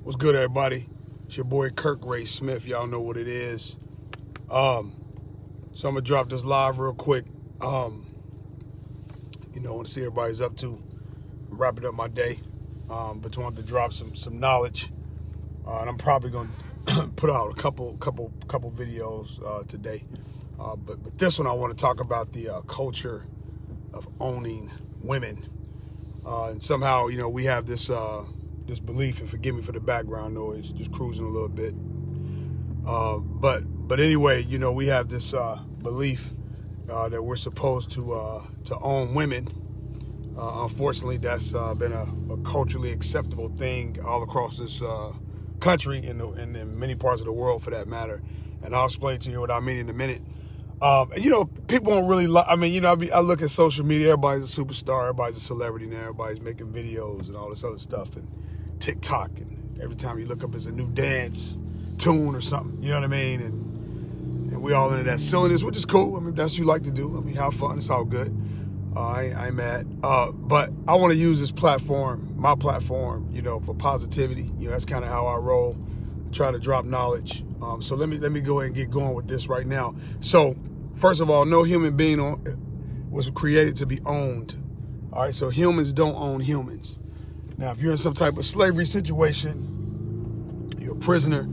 What's good, everybody? It's your boy Kirk Ray Smith. Y'all know what it is. So I'm gonna drop this live real quick. I want to see what everybody's up to. I'm wrapping up my day, but wanted to drop some knowledge. And I'm probably gonna put out a couple videos today. But this one I want to talk about the culture of owning women. And somehow, we have this belief, and forgive me for the background noise, just cruising a little bit. But anyway, we have this belief that we're supposed to own women. Unfortunately, that's been a culturally acceptable thing all across this country and in many parts of the world, for that matter. And I'll explain to you what I mean in a minute. People don't really I look at social media, everybody's a superstar, everybody's a celebrity now, everybody's making videos and all this other stuff, and TikTok, and every time you look up there's a new dance tune or something, you know what I mean? And we all into that silliness, which is cool. That's what you like to do. Have fun, it's all good. I ain't mad. But I want to use this platform, my platform, for positivity. That's kind of how I roll. Try to drop knowledge. So let me go ahead and get going with this right now. So first of all, no human being was created to be owned. All right, so humans don't own humans. Now, if you're in some type of slavery situation, you're a prisoner,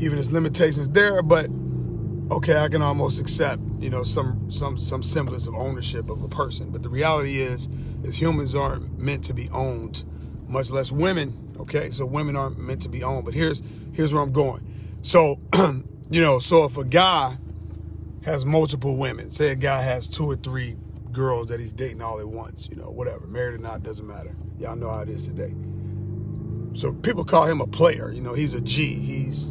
even as limitations there, but okay, I can almost accept, some semblance of ownership of a person. But the reality is humans aren't meant to be owned, much less women. Okay, so women aren't meant to be owned. But here's where I'm going. So, so if a guy has multiple women, say a guy has 2 or 3 girls that he's dating all at once, whatever, married or not, doesn't matter. Y'all know how it is today. So people call him a player. He's a G. He's,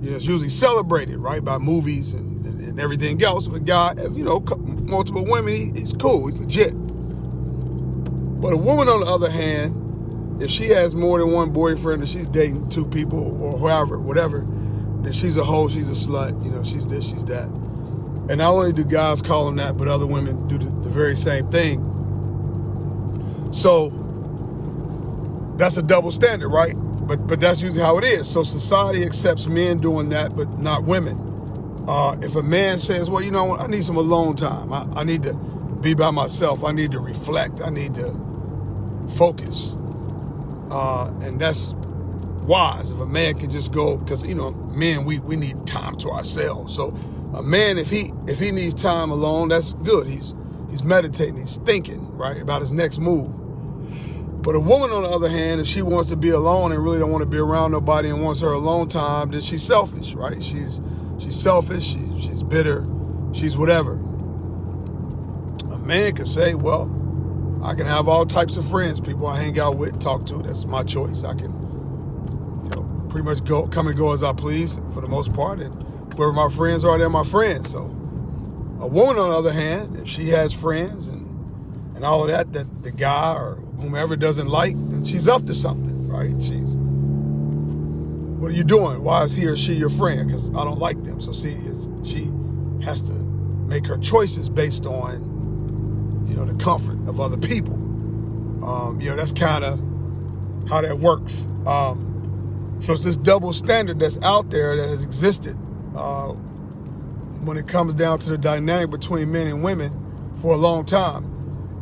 it's usually celebrated, right, by movies and everything else. If a guy has, multiple women, he's cool. He's legit. But a woman, on the other hand, if she has more than one boyfriend, or she's dating 2 people or whatever, then she's a hoe, she's a slut, she's this, she's that. And not only do guys call them that, but other women do the very same thing. So that's a double standard, right? But that's usually how it is. So society accepts men doing that, but not women. If a man says, well, I need some alone time. I need to be by myself. I need to reflect. I need to focus. And that's wise. If a man can just go, because, men, we need time to ourselves. So a man, if he needs time alone, that's good. He's meditating, he's thinking, right, about his next move. But a woman, on the other hand, if she wants to be alone and really don't want to be around nobody and wants her alone time, then she's selfish, right? She's selfish, she's bitter, she's whatever. A man could say, well, I can have all types of friends, people I hang out with, talk to. That's my choice. I can, pretty much come and go as I please for the most part. And whoever my friends are, they're my friends. So a woman, on the other hand, if she has friends and all of that the guy or whomever doesn't like, then she's up to something, right? What are you doing? Why is he or she your friend? Because I don't like them. So she has to make her choices based on, the comfort of other people. That's kind of how that works. So it's this double standard that's out there that has existed when it comes down to the dynamic between men and women for a long time.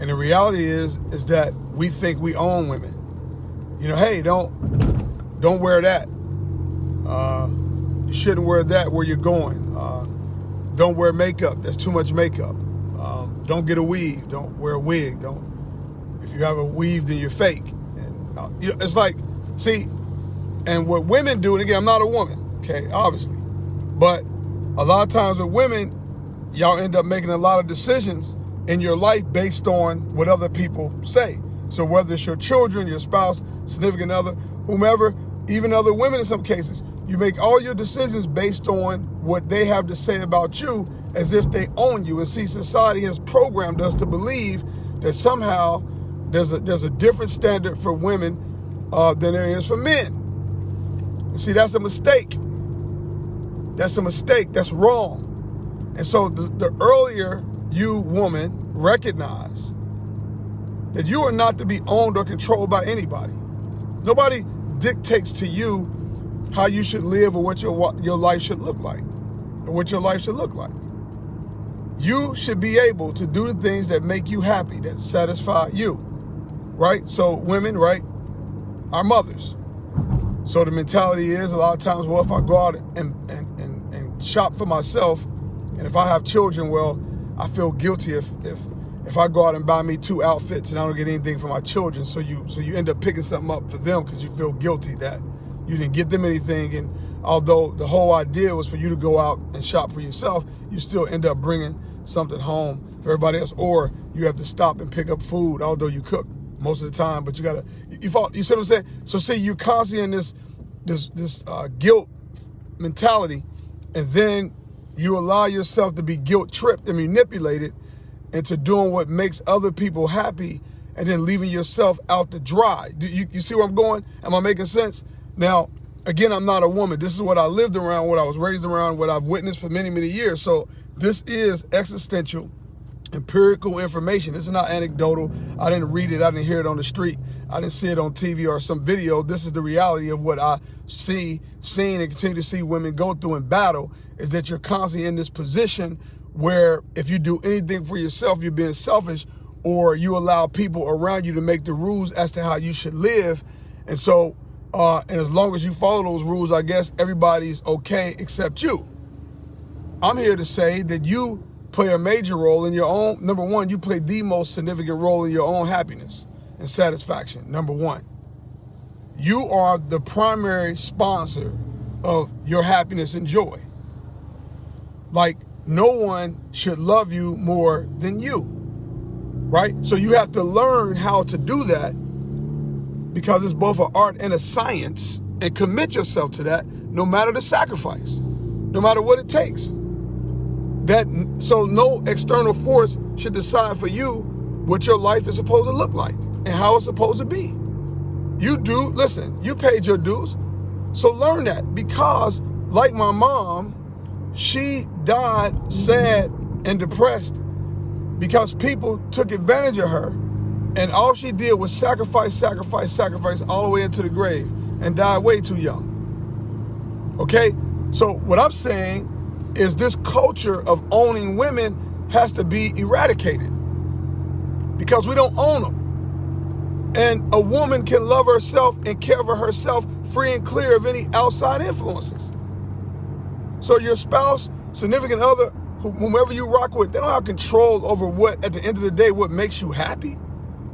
And the reality is that we think we own women. Hey, don't wear that. You shouldn't wear that where you're going. Don't wear makeup. That's too much makeup. Don't get a weave. Don't wear a wig. If you have a weave, then you're fake. And it's like, see, and what women do, and again, I'm not a woman, okay, obviously, but a lot of times with women, y'all end up making a lot of decisions in your life based on what other people say. So whether it's your children, your spouse, significant other, whomever, even other women in some cases, you make all your decisions based on what they have to say about you as if they own you. And see, society has programmed us to believe that somehow there's a different standard for women than there is for men. And see, that's a mistake. That's a mistake. That's wrong. And so the earlier you, woman, recognize that you are not to be owned or controlled by anybody. Nobody dictates to you how you should live or what your life should look like, or what your life should look like. You should be able to do the things that make you happy, that satisfy you, right? So women, right, are mothers. So the mentality is a lot of times, well, if I go out and shop for myself, and if I have children, well, I feel guilty if I go out and buy me 2 outfits and I don't get anything for my children. So you end up picking something up for them because you feel guilty that you didn't get them anything. And although the whole idea was for you to go out and shop for yourself, you still end up bringing something home for everybody else. Or you have to stop and pick up food, although you cook most of the time, but you see what I'm saying? So see, you're constantly in this guilt mentality, and then you allow yourself to be guilt tripped and manipulated into doing what makes other people happy, and then leaving yourself out to dry. You see where I'm going? Am I making sense? Now, again, I'm not a woman. This is what I lived around, what I was raised around, what I've witnessed for many, many years. So this is existential, empirical information. This is not anecdotal. I didn't read it. I didn't hear it on the street. I didn't see it on TV or some video. This is the reality of what I seen and continue to see women go through in battle, is that you're constantly in this position where if you do anything for yourself, you're being selfish, or you allow people around you to make the rules as to how you should live. And so, and as long as you follow those rules, I guess everybody's okay except you. I'm here to say that you play a major role in your own. Number one, you play the most significant role in your own happiness and satisfaction. Number one, you are the primary sponsor of your happiness and joy. Like, no one should love you more than you, right? So you have to learn how to do that, because it's both an art and a science, and commit yourself to that no matter the sacrifice, no matter what it takes. So no external force should decide for you what your life is supposed to look like and how it's supposed to be. You paid your dues. So learn that, because like my mom, she died sad and depressed because people took advantage of her, and all she did was sacrifice all the way into the grave, and died way too young. Okay? So what I'm saying is this culture of owning women has to be eradicated, because we don't own them. And a woman can love herself and care for herself free and clear of any outside influences. So your spouse, significant other, whomever you rock with, they don't have control over what, at the end of the day, what makes you happy.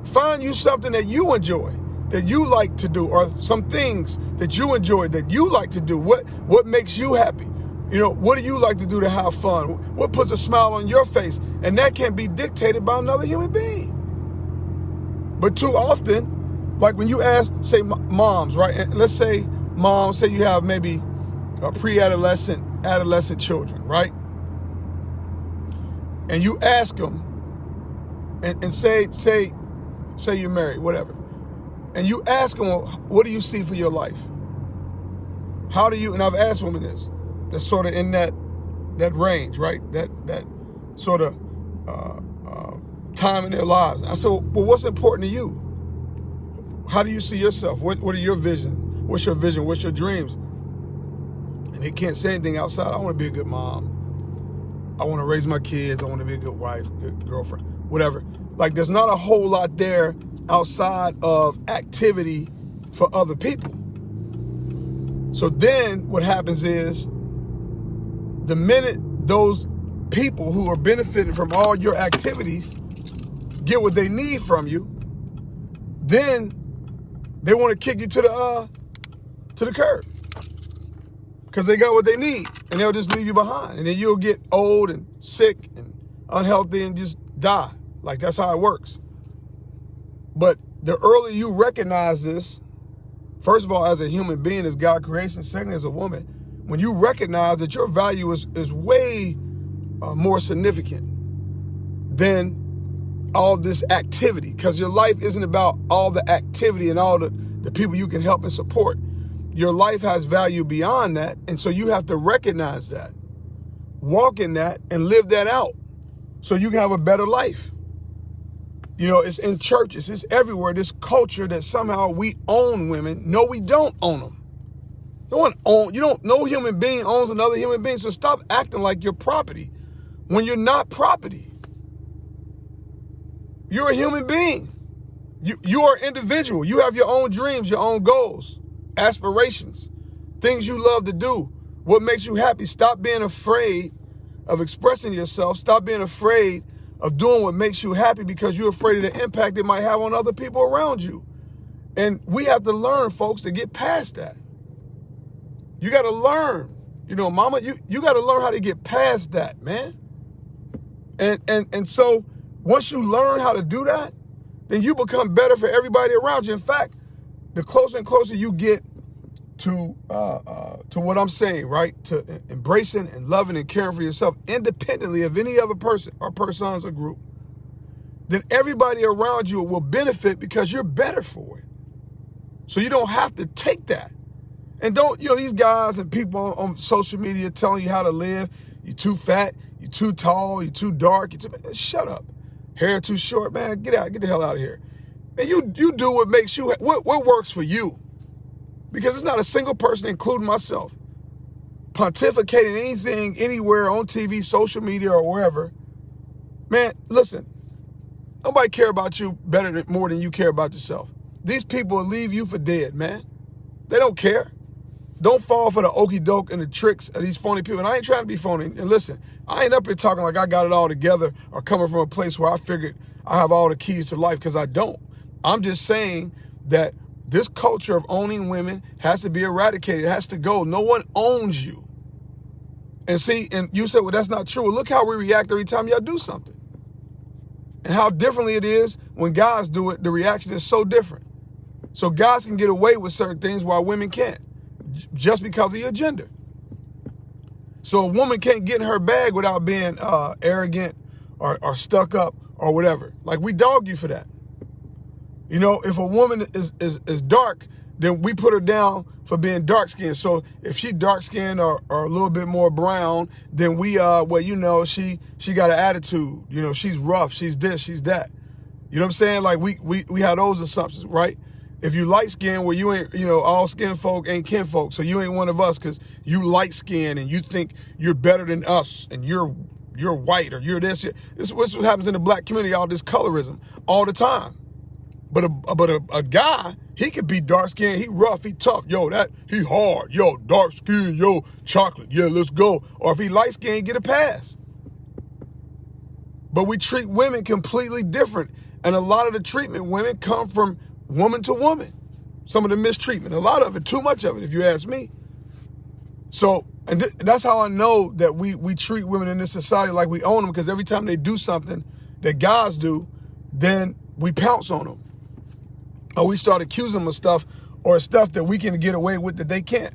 Find you something that you enjoy, that you like to do, or some things that you enjoy that you like to do. What makes you happy? What do you like to do to have fun? What puts a smile on your face? And that can't be dictated by another human being. But too often, like when you ask, say, moms, right? And let's say moms, say you have maybe a adolescent children, right? And you ask them, and say you're married, whatever, and you ask them, well, what do you see for your life? How do you? And I've asked women this. That's sort of in that range, right? That sort of time in their lives. And I said, well, what's important to you? How do you see yourself? What are your vision? What's your vision? What's your dreams? And they can't say anything outside. I want to be a good mom. I want to raise my kids. I want to be a good wife, good girlfriend, whatever. Like, there's not a whole lot there outside of activity for other people. So then what happens is, the minute those people who are benefiting from all your activities get what they need from you, then they want to kick you to the curb, because they got what they need, and they'll just leave you behind, and then you'll get old and sick and unhealthy and just die. Like, that's how it works. But the earlier you recognize this, first of all, as a human being, as God creates, and second, as a woman, when you recognize that your value is way more significant than all this activity, because your life isn't about all the activity and all the people you can help and support. Your life has value beyond that, and so you have to recognize that, walk in that, and live that out so you can have a better life. You know, it's in churches, it's everywhere. This culture that somehow we own women. No, we don't own them. No human being owns another human being. So stop acting like you're property when you're not property. You're a human being. You are individual. You have your own dreams, your own goals, aspirations, things you love to do, what makes you happy. Stop being afraid of expressing yourself. Stop being afraid of doing what makes you happy because you're afraid of the impact it might have on other people around you. And we have to learn, folks, to get past that. You got to learn, mama, you got to learn how to get past that, man. And so once you learn how to do that, then you become better for everybody around you. In fact, the closer and closer you get to what I'm saying, right? To embracing and loving and caring for yourself independently of any other person or persons or group, then everybody around you will benefit because you're better for it. So you don't have to take that. And don't, these guys and people on social media telling you how to live. You're too fat, you're too tall, you're too dark. Shut up. Hair too short, man. Get out. Get the hell out of here. And you do what makes you, what works for you. Because it's not a single person, including myself, pontificating anything, anywhere, on TV, social media, or wherever. Man, listen, nobody care about you more than you care about yourself. These people will leave you for dead, man. They don't care. Don't fall for the okie doke and the tricks of these phony people. And I ain't trying to be phony. And listen, I ain't up here talking like I got it all together or coming from a place where I figured I have all the keys to life, because I don't. I'm just saying that this culture of owning women has to be eradicated. It has to go. No one owns you. And see, and you said, well, that's not true. Well, look how we react every time y'all do something. And how differently it is when guys do it. The reaction is so different. So guys can get away with certain things while women can't, just because of your gender. So a woman can't get in her bag without being arrogant or stuck up or whatever. Like, we dog you for that. If a woman is dark, then we put her down for being dark skinned. So if she's dark skinned or a little bit more brown, then we she got an attitude. She's rough, she's this, she's that. You know what I'm saying? Like, we have those assumptions, right? If you light skinned, well, you ain't, all skin folk ain't kin folk. So you ain't one of us because you light skinned and you think you're better than us and you're white or you're this. This is what happens in the black community, all this colorism all the time. But a guy, he could be dark skinned, he rough, he tough. He hard. Dark skin, chocolate. Yeah, let's go. Or if he light skinned, get a pass. But we treat women completely different. And a lot of the treatment women come from woman to woman. Some of the mistreatment, a lot of it, too much of it, if you ask me. So, and that's how I know that we treat women in this society like we own them, because every time they do something that guys do, then we pounce on them. Or we start accusing them of stuff, or stuff that we can get away with that they can't.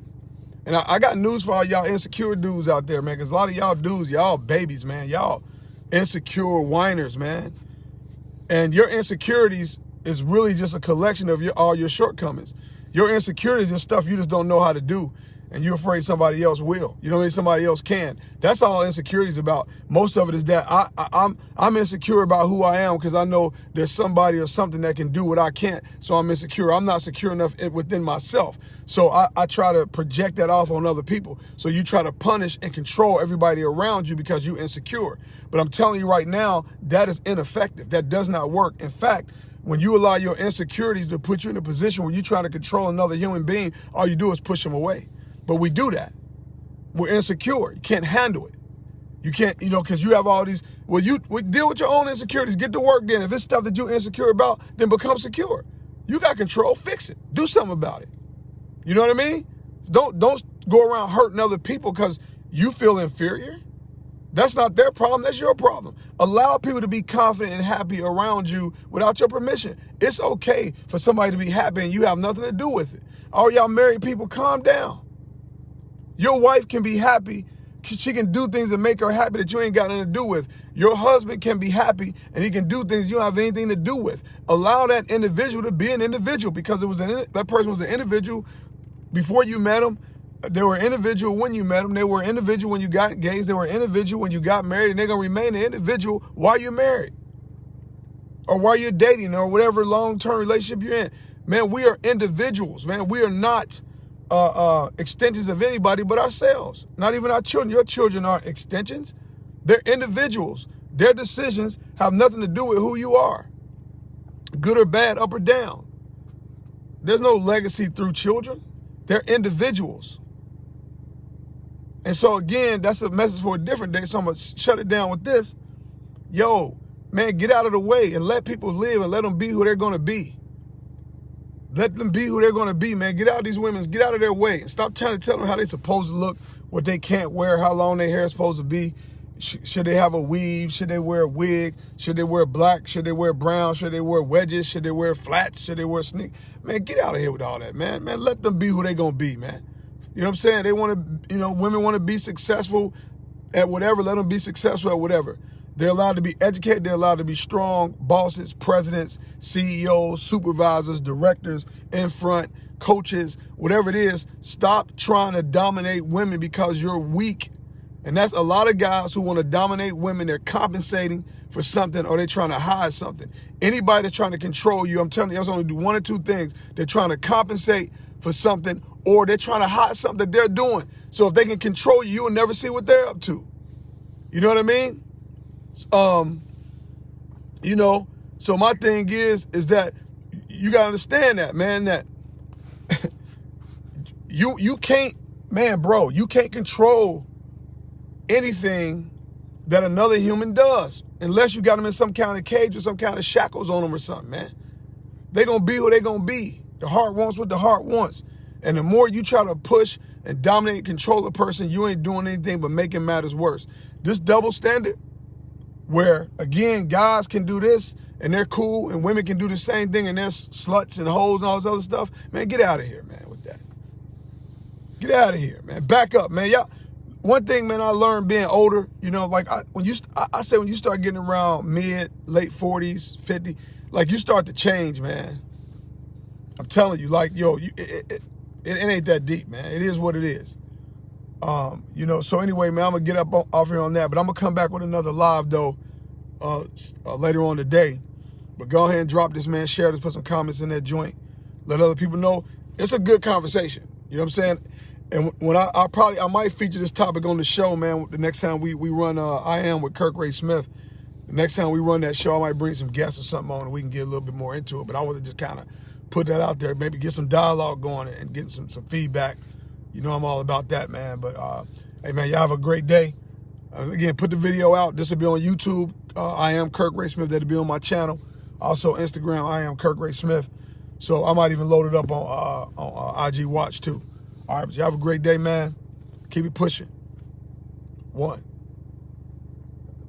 And I got news for all y'all insecure dudes out there, man, because a lot of y'all dudes, y'all babies, man. Y'all insecure whiners, man. And your insecurities is really just a collection of all your shortcomings. Your insecurity is just stuff you just don't know how to do, and you're afraid somebody else will. You know what I mean? Somebody else can. That's all insecurity is about. Most of it is that I'm insecure about who I am because I know there's somebody or something that can do what I can't, so I'm insecure. I'm not secure enough within myself. So I try to project that off on other people. So you try to punish and control everybody around you because you're insecure. But I'm telling you right now, that is ineffective. That does not work. In fact, when you allow your insecurities to put you in a position where you're trying to control another human being, all you do is push them away. But we do that. We're insecure. You can't handle it. You can't, because you have all these, deal with your own insecurities. Get to work then. If it's stuff that you're insecure about, then become secure. You got control. Fix it. Do something about it. You know what I mean? Don't go around hurting other people because you feel inferior. That's not their problem. That's your problem. Allow people to be confident and happy around you without your permission. It's okay for somebody to be happy and you have nothing to do with it. All y'all married people, calm down. Your wife can be happy. She can do things that make her happy that you ain't got nothing to do with. Your husband can be happy and he can do things you don't have anything to do with. Allow that individual to be an individual, because that person was an individual before you met him. They were an individual when you met them. They were an individual when you got engaged. They were an individual when you got married, and they're going to remain an individual while you're married. or while you're dating or whatever long-term relationship you're in. Man, we are individuals, man. We are not extensions of anybody but ourselves. Not even our children. Your children aren't extensions. They're individuals. Their decisions have nothing to do with who you are. Good or bad, up or down. There's no legacy through children. They're individuals. And so again, that's a message for a different day. So I'm going to shut it down with this. Yo, man, get out of the way and let people live and let them be who they're going to be. Let them be who they're going to be, man. Get out of these women. Get out of their way. And stop trying to tell them how they're supposed to look, what they can't wear, how long their hair is supposed to be. Should they have a weave? Should they wear a wig? Should they wear black? Should they wear brown? Should they wear wedges? Should they wear flats? Should they wear sneakers? Man, get out of here with all that, man. Man, let them be who they're going to be, man. You know what I'm saying? They want to, women want to be successful at whatever. Let them be successful at whatever. They're allowed to be educated. They're allowed to be strong bosses, presidents, CEOs, supervisors, directors, in front, coaches, whatever it is. Stop trying to dominate women because you're weak. And that's a lot of guys who want to dominate women. They're compensating for something or they're trying to hide something. Anybody that's trying to control you, I'm telling you, that's only do one or two things. They're trying to compensate for something or they're trying to hide something that they're doing. So if they can control you, you'll never see what they're up to. You know what I mean? So my thing is that you got to understand that, man, that you can't, man, bro, you can't control anything that another human does unless you got them in some kind of cage or some kind of shackles on them or something, man. They're going to be who they're going to be. The heart wants what the heart wants. And the more you try to push and dominate and control a person, you ain't doing anything but making matters worse. This double standard where, again, guys can do this and they're cool and women can do the same thing and they're sluts and hoes and all this other stuff, man, get out of here, man, with that. Get out of here, man. Back up, man. Y'all, one thing, man, I learned being older, like when you start getting around mid, late 40s, 50, like you start to change, man. I'm telling you, like, yo, it ain't that deep, man. It is what it is. So anyway, man, I'm going to get up off here on that, but I'm going to come back with another live, though, later on today. But go ahead and drop this, man. Share this, put some comments in that joint. Let other people know. It's a good conversation. You know what I'm saying? And when I might feature this topic on the show, man, the next time we run I Am with Kirk Ray Smith. The next time we run that show, I might bring some guests or something on and we can get a little bit more into it. But I want to just kind of put that out there, maybe get some dialogue going and get some feedback. I'm all about that, man. But, hey, man, y'all have a great day. Again, put the video out. This will be on YouTube. I Am Kirk Ray Smith. That'll be on my channel. Also, Instagram, I Am Kirk Ray Smith. So I might even load it up on IG Watch, too. All right, but y'all have a great day, man. Keep it pushing. 1.